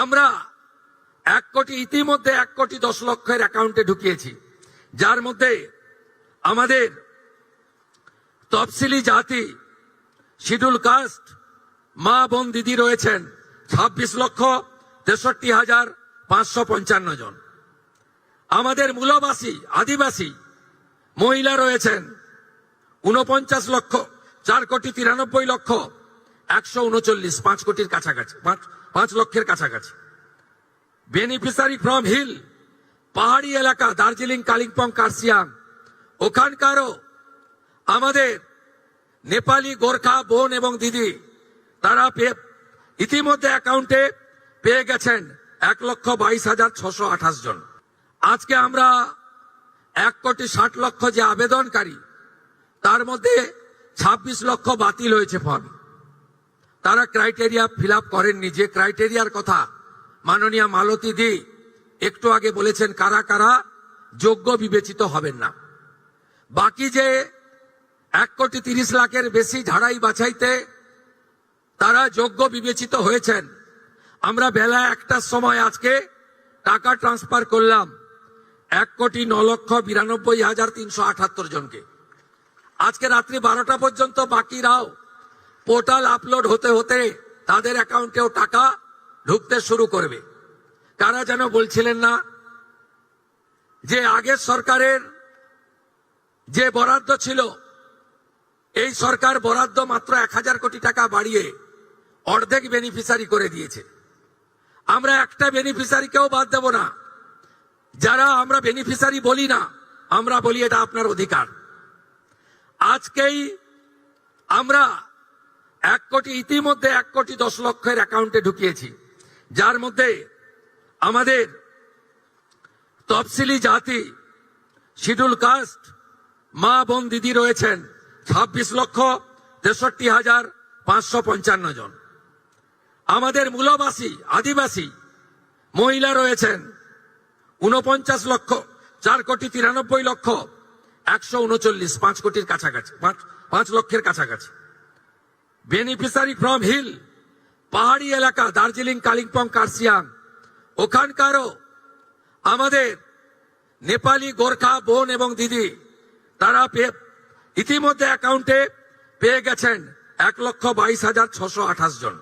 আমরা 1 কোটি ইতিমধ্যে 1,10,00,000 অ্যাকাউন্টে ঢুকিয়েছি, যার মধ্যে আমাদের তফসিলি জাতি, শিডিউল কাস্ট, মা বোন দিদি রয়েছেন 26,63,555 জন। আমাদের মূলবাসী আদিবাসী মহিলা রয়েছেন 49,04,93,139, 5 কোটির কাছাকাছি, 5 লক্ষের কাছাকাছি। বেনিফিশিয়ারি ফ্রম হিল, পাহাড়ি এলাকা দার্জিলিং, কালিম্পং, কার্শিয়াং, ওখানকারও আমাদের নেপালি গোর্খা বোন এবং দিদি তারা ইতিমধ্যে অ্যাকাউন্টে পেয়ে গেছেন 1,22,628 জন। আজকে আমরা 1,60,00,000 যে আবেদনকারী, তার মধ্যে 26 লক্ষ বাতিল হয়েছে ফর্ম। তারা ক্রাইটেরিয়া ফিল আপ করেননি। যে ক্রাইটেরিয়ার কথা মাননীয় মালতী দি একটু আগে বলেছেন, কারা কারা যোগ্য বিবেচিত হবেন না। বাকি যে 1,30,00,000-এর বেশি ঝাড়াই বাছাইতে তারা যোগ্য বিবেচিত হয়েছেন। আমরা বেলা 1টার সময় আজকে টাকা ট্রান্সফার করলাম 1,09,92,378 জনকে। আজকে রাত্রি 12টা পর্যন্ত বাকিরাও পোর্টাল আপলোড হতে হতে তাদের অ্যাকাউন্টেও টাকা ঢুকতে শুরু করবে। কারা যেন বলছিলেন না যে আগের সরকারের যে বরাদ্দ ছিল, এই সরকার বরাদ্দ মাত্র 1,000 কোটি টাকা বাড়িয়ে অর্ধেক বেনিফিশিয়ারি করে দিয়েছে। আমরা একটা বেনিফিশিয়ারিকেও বাদ দেব না। যারা আমরা বেনিফিশিয়ারি বলি না, আমরা বলি এটা আপনার অধিকার। আজকেই আমরা 1 কোটি ইতিমধ্যে 1,10,00,000 অ্যাকাউন্টে ঢুকিয়েছি, যার মধ্যে আমাদের তফসিলি জাতি, শিডিউল কাস্ট, মা বোন দিদি রয়েছেন 26,63,555 জন। আমাদের মূলবাসী আদিবাসী মহিলা রয়েছেন 49,04,93,139, 5 কোটির কাছাকাছি, 5 লক্ষের কাছাকাছি। বেনিফিশিয়ারি ফ্রম হিল, পাহাড়ি এলাকা দার্জিলিং, কালিম্পং, কার্শিয়াং, ওখানকারও আমাদের নেপালি গোর্খা বোন এবং দিদি তারা ইতিমধ্যে অ্যাকাউন্টে পেয়ে গেছেন 1,22,628 জন।